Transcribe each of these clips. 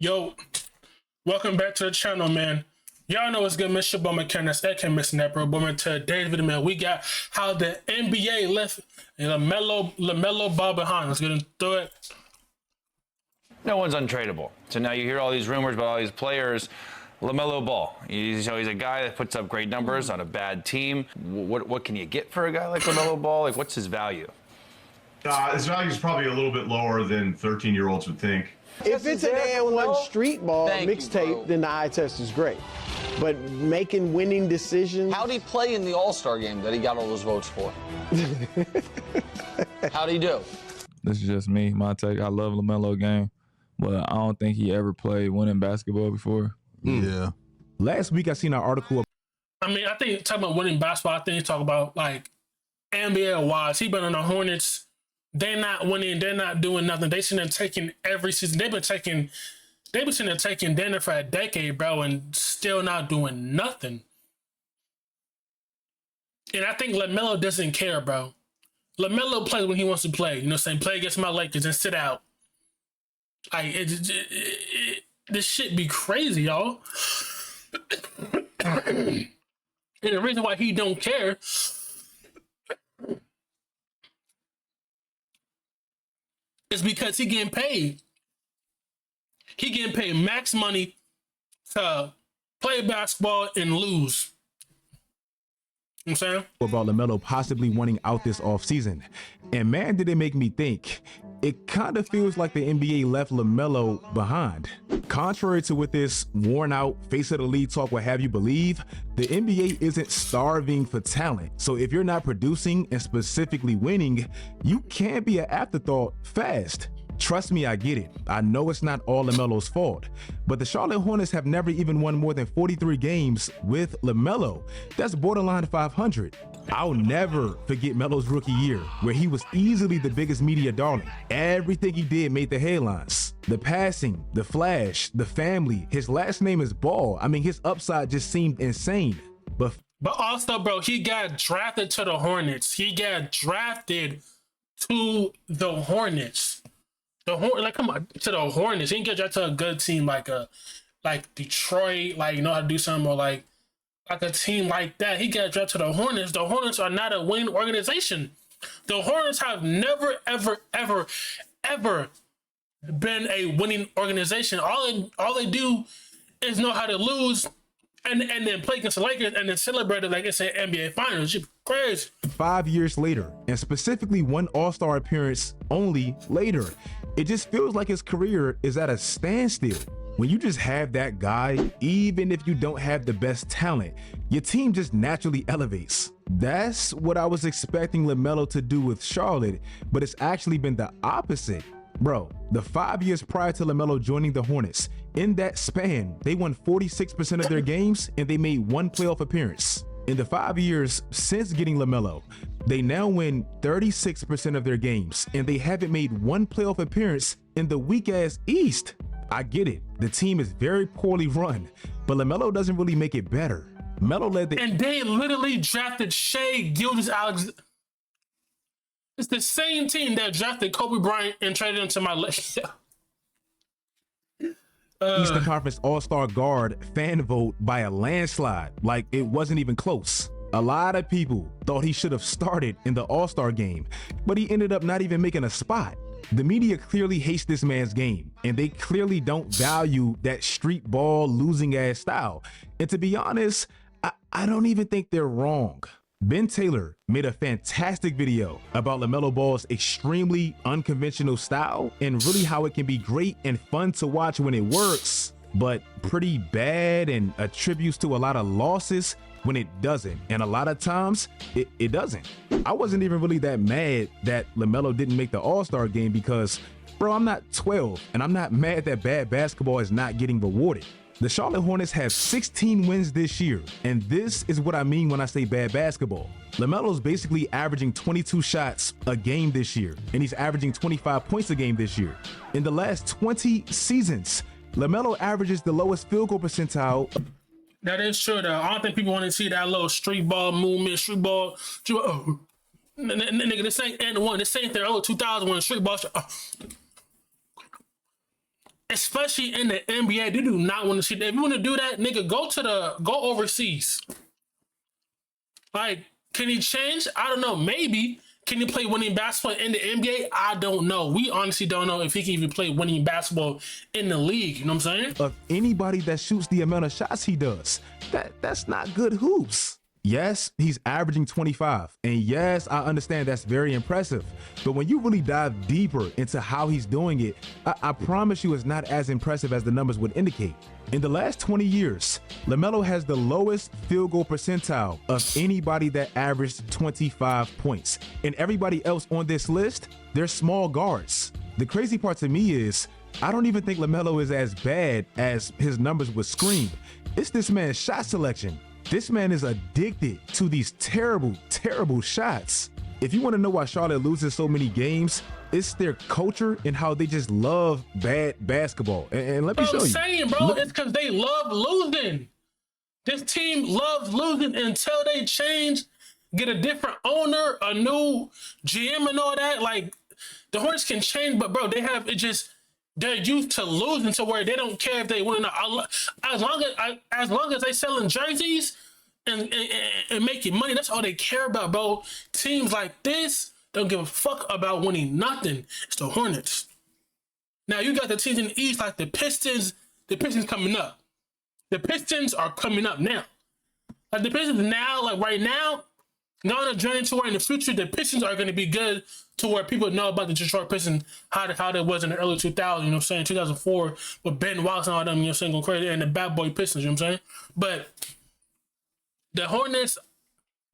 Yo, welcome back to the channel, man. Y'all know it's good, Mr. Bowman Kenneth, aka Mr. Nepro Bowman. Today's video, man, we got how the NBA left LaMelo Ball behind. Let's get into it. No one's untradeable. So now you hear all these rumors about all these players. LaMelo Ball, he's a guy that puts up great numbers on a bad team. What can you get for a guy like LaMelo Ball? Like, what's his value? His value is probably a little bit lower than 13-year-olds would think. If it's an and1 street ball mixtape, then the eye test is great. But making winning decisions. How'd he play in the All-Star game that he got all those votes for? How'd he do? This is just me, my take. I love LaMelo game, but I don't think he ever played winning basketball before. Yeah. Last week I seen an article. I mean, I think talking about winning basketball, I think you talk about like NBA wise. He been on the Hornets. They're not winning. They're not doing nothing. They seen them taking every season. They've been sitting there taking dinner for a decade, bro, and still not doing nothing. And I think LaMelo doesn't care, bro. LaMelo plays when he wants to play. You know what I'm saying? Play against my Lakers and sit out. Like, this shit be crazy, y'all. And the reason why he don't care is because he getting paid. He getting paid max money to play basketball and lose. You know what I'm saying? About LaMelo possibly wanting out this offseason. And man, did it make me think. It kind of feels like the NBA left LaMelo behind. Contrary to what this worn out face of the league talk would have you believe, the NBA isn't starving for talent. So if you're not producing and specifically winning, you can't be an afterthought fast. Trust me, I get it. I know it's not all LaMelo's fault, but the Charlotte Hornets have never even won more than 43 games with LaMelo. That's borderline 500. I'll never forget Melo's rookie year, where he was easily the biggest media darling. Everything he did made the headlines. The passing, the flash, the family, his last name is Ball. I mean, his upside just seemed insane. But also, bro, he got drafted to the Hornets. He got drafted to the Hornets. Like, come on, to the Hornets. He didn't get drafted to a good team like Detroit, like, you know how to do something, or like a team like that. He got drafted to the Hornets. The Hornets are not a winning organization. The Hornets have never, ever been a winning organization. All they do is know how to lose and then play against the Lakers and then celebrate it like it's an NBA Finals. You're crazy. 5 years later, and specifically one All-Star appearance only later, it just feels like his career is at a standstill. When you just have that guy, even if you don't have the best talent, your team just naturally elevates. That's what I was expecting LaMelo to do with Charlotte, but it's actually been the opposite. Bro, the 5 years prior to LaMelo joining the Hornets, in that span, they won 46% of their games and they made one playoff appearance. In the 5 years since getting LaMelo, they now win 36% of their games and they haven't made one playoff appearance in the weak-ass East. I get it, the team is very poorly run, but LaMelo doesn't really make it better. Melo led the— And they literally drafted Shai Gilgeous-Alexander. It's the same team that drafted Kobe Bryant and traded him to my left. Eastern Conference All-Star guard fan vote by a landslide, like it wasn't even close. A lot of people thought he should have started in the All-Star game, but he ended up not even making a spot. The media clearly hates this man's game, and they clearly don't value that street ball losing ass style. And to be honest, I don't even think they're wrong. Ben Taylor made a fantastic video about LaMelo Ball's extremely unconventional style and really how it can be great and fun to watch when it works, but pretty bad and attributes to a lot of losses when it doesn't. And a lot of times it doesn't. I wasn't even really that mad that LaMelo didn't make the All-Star game because, bro, I'm not 12 and I'm not mad that bad basketball is not getting rewarded. The Charlotte Hornets have 16 wins this year, and this is what I mean when I say bad basketball. LaMelo's basically averaging 22 shots a game this year, and he's averaging 25 points a game this year. In the last 20 seasons, LaMelo averages the lowest field goal percentile. That is true, though. I don't think people want to see that little street ball movement, nigga, this ain't and one. This ain't their old 2001 street ball. especially in the NBA, they do not want to see that. If you want to do that, nigga, go overseas. Like, can he change? I don't know. Maybe. Can he play winning basketball in the NBA? I don't know. We honestly don't know if he can even play winning basketball in the league. You know what I'm saying? Of anybody that shoots the amount of shots he does, that's not good hoops. Yes, he's averaging 25. And yes, I understand that's very impressive. But when you really dive deeper into how he's doing it, I promise you it's not as impressive as the numbers would indicate. In the last 20 years, LaMelo has the lowest field goal percentile of anybody that averaged 25 points. And everybody else on this list, they're small guards. The crazy part to me is, I don't even think LaMelo is as bad as his numbers would scream. It's this man's shot selection. This man is addicted to these terrible, terrible shots. If you want to know why Charlotte loses so many games, it's their culture and how they just love bad basketball. And let me show you. I'm saying, bro, it's because they love losing. This team loves losing until they change, get a different owner, a new GM and all that. Like, the Hornets can change, but, bro, they have it just... They're used to losing to where they don't care if they win or not. As long as they selling jerseys and making money, that's all they care about, bro. Teams like this don't give a fuck about winning nothing. It's the Hornets. Now you got the teams in the East like the Pistons. The Pistons coming up. The Pistons are coming up now. Like the Pistons now, like right now, not on a journey to where in the future the Pistons are going to be good to where people know about the Detroit Pistons, how that was in the early 2000s, you know what I'm saying, 2004, with Ben Wallace and all them, you know what I'm saying, going crazy, and the bad boy Pistons, you know what I'm saying? But the Hornets,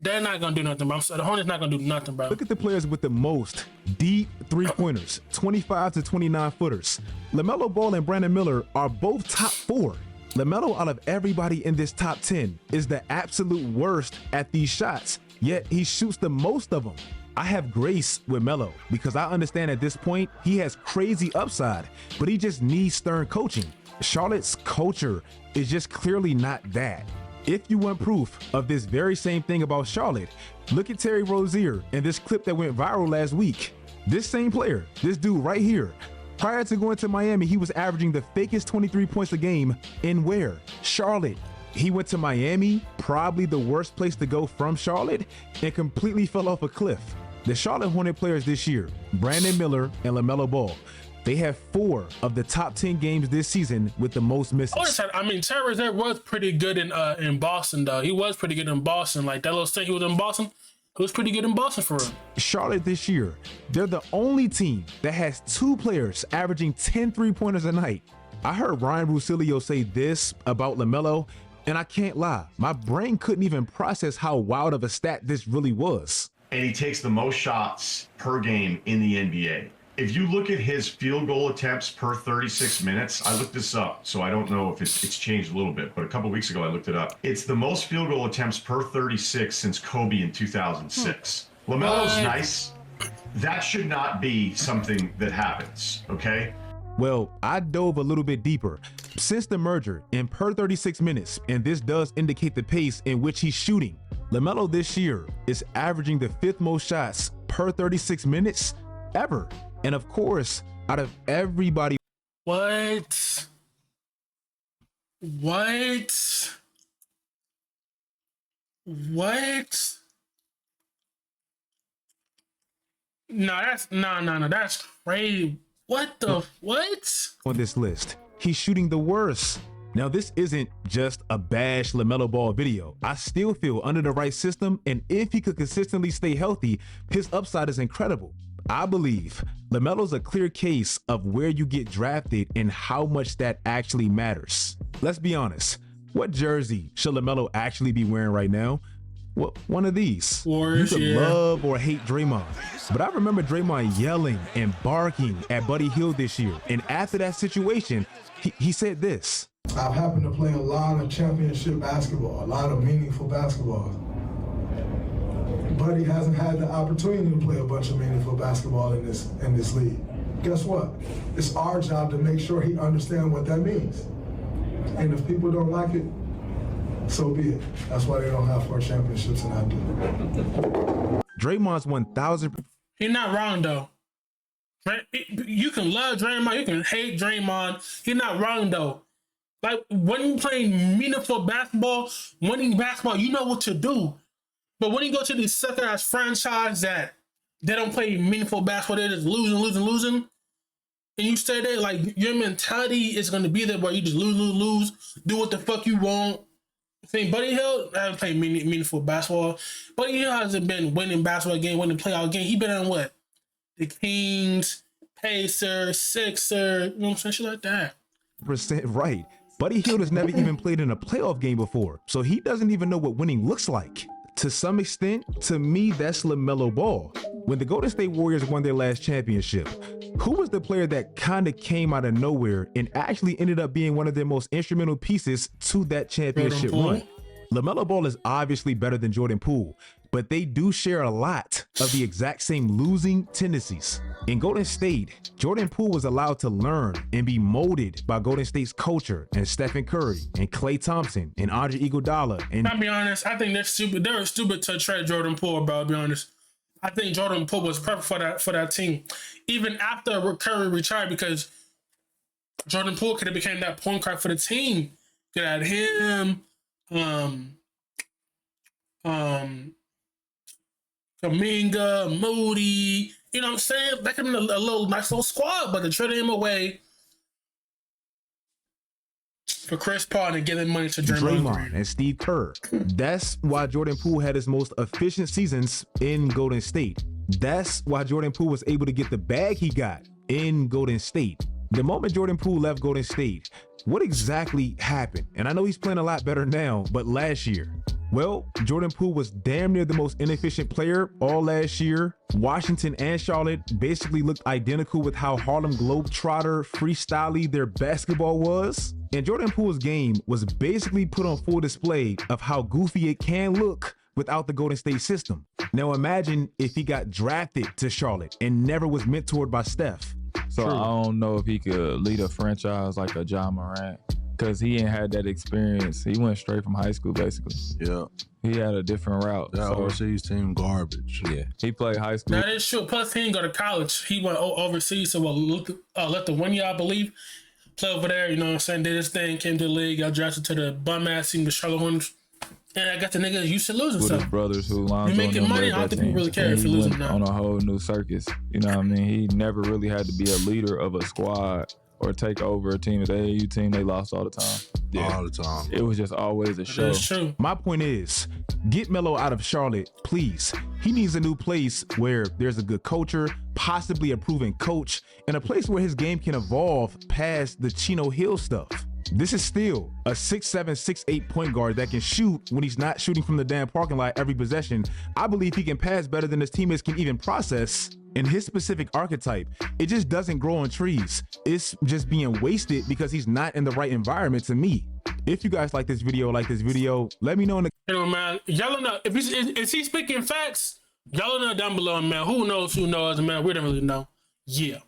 they're not going to do nothing, bro. The Hornets not going to do nothing, bro. Look at the players with the most deep three-pointers, 25 to 29 footers. LaMelo Ball and Brandon Miller are both top 4. LaMelo, out of everybody in this top 10, is the absolute worst at these shots, yet he shoots the most of them. I have grace with Melo because I understand at this point he has crazy upside, but he just needs stern coaching. Charlotte's culture is just clearly not that. If you want proof of this very same thing about Charlotte, look at Terry Rozier and this clip that went viral last week. This same player, this dude right here, prior to going to Miami, he was averaging the fakest 23 points a game in where? Charlotte. He went to Miami, probably the worst place to go from Charlotte, and completely fell off a cliff. The Charlotte Hornet players this year, Brandon Miller and LaMelo Ball, they have 4 of the top 10 games this season with the most misses. I mean, Terry Rozier was pretty good in Boston, though. He was pretty good in Boston. Like, that little stint he was in Boston, he was pretty good in Boston for him. Charlotte this year, they're the only team that has 2 players averaging 10 3-pointers a night. I heard Ryan Russillo say this about LaMelo, and I can't lie, my brain couldn't even process how wild of a stat this really was. And he takes the most shots per game in the NBA. If you look at his field goal attempts per 36 minutes, I looked this up, so I don't know if it's changed a little bit, but a couple weeks ago I looked it up. It's the most field goal attempts per 36 since Kobe in 2006. LaMelo's nice. That should not be something that happens, okay? Well, I dove a little bit deeper. Since the merger, in per 36 minutes, and this does indicate the pace in which he's shooting, LaMelo this year is averaging the 5th most shots per 36 minutes ever. And of course, out of everybody. What? No, that's crazy. What the what? On this list, he's shooting the worst. Now, this isn't just a bash LaMelo Ball video. I still feel under the right system, and if he could consistently stay healthy, his upside is incredible. I believe LaMelo's a clear case of where you get drafted and how much that actually matters. Let's be honest. What jersey should LaMelo actually be wearing right now? Well, one of these. Warriors, you could love or hate Draymond, but I remember Draymond yelling and barking at Buddy Hield this year. And after that situation, he said this. I've happened to play a lot of championship basketball, a lot of meaningful basketball. Buddy hasn't had the opportunity to play a bunch of meaningful basketball in this league. Guess what? It's our job to make sure he understands what that means. And if people don't like it, so be it. That's why they don't have 4 championships and I do. Draymond's 1,000. He's not wrong though. You can love Draymond, you can hate Draymond. He's not wrong though. Like when you playing meaningful basketball, winning basketball, you know what to do. But when you go to these sucker ass franchise that they don't play meaningful basketball, they're just losing, and you stay there, like your mentality is gonna be there, where you just lose, do what the fuck you want. See, Buddy Hill hasn't played meaningful basketball. Buddy Hill hasn't been winning basketball game, winning playoff game. He been on what? The Kings, Pacers, Sixers, you know what I'm saying? Shit like that. Percent right. Buddy Hield has never even played in a playoff game before, so he doesn't even know what winning looks like. To some extent, to me, that's LaMelo Ball. When the Golden State Warriors won their last championship, who was the player that kind of came out of nowhere and actually ended up being one of their most instrumental pieces to that championship run? LaMelo Ball is obviously better than Jordan Poole, but they do share a lot of the exact same losing tendencies. In Golden State, Jordan Poole was allowed to learn and be molded by Golden State's culture and Stephen Curry and Klay Thompson and Andre Iguodala. And I'll be honest, I think they're stupid. They were stupid to trade Jordan Poole, bro. I'll be honest. I think Jordan Poole was perfect for that team, even after Curry retired, because Jordan Poole could have became that point guard for the team. Could have had him, Kaminga, Moody. You know what I'm saying? That could have been a little nice little squad, but they traded him away for Chris Paul and giving money to Draymond and Steve Kerr. That's why Jordan Poole had his most efficient seasons in Golden State. That's why Jordan Poole was able to get the bag he got in Golden State. The moment Jordan Poole left Golden State, what exactly happened? And I know he's playing a lot better now, but last year, well, Jordan Poole was damn near the most inefficient player all last year. Washington and Charlotte basically looked identical with how Harlem Globetrotter freestyle their basketball was. And Jordan Poole's game was basically put on full display of how goofy it can look without the Golden State system. Now imagine if he got drafted to Charlotte and never was mentored by Steph. So I don't know if he could lead a franchise like a Ja Morant, because he ain't had that experience. He went straight from high school, basically. Yeah. He had a different route. That overseas team garbage. Yeah. He played high school. That is true. Plus, he didn't go to college. He went overseas, so let the 1 year, I believe, play over there. You know what I'm saying? Did his thing, came to the league, got drafted to the bum ass team, the Charlotte Hornets. And I got the nigga used to losing with stuff. his brothers who Lonzo You making money, I don't think he really care if you're losing now. On a whole new circus. You know what I mean? He never really had to be a leader of a squad or take over a team. If the AAU team, they lost all the time. All the time. It was just always a show. That's true. My point is, get Melo out of Charlotte, please. He needs a new place where there's a good culture, possibly a proven coach, and a place where his game can evolve past the Chino Hill stuff. This is still a 6'7", 6'8" point guard that can shoot when he's not shooting from the damn parking lot every possession. I believe he can pass better than his teammates can even process. In his specific archetype, it just doesn't grow on trees. It's just being wasted because he's not in the right environment to me. If you guys like this video, let me know in the... You know, man, y'all know, is he speaking facts? Y'all know down below, man. Who knows, man. We don't really know. Yeah.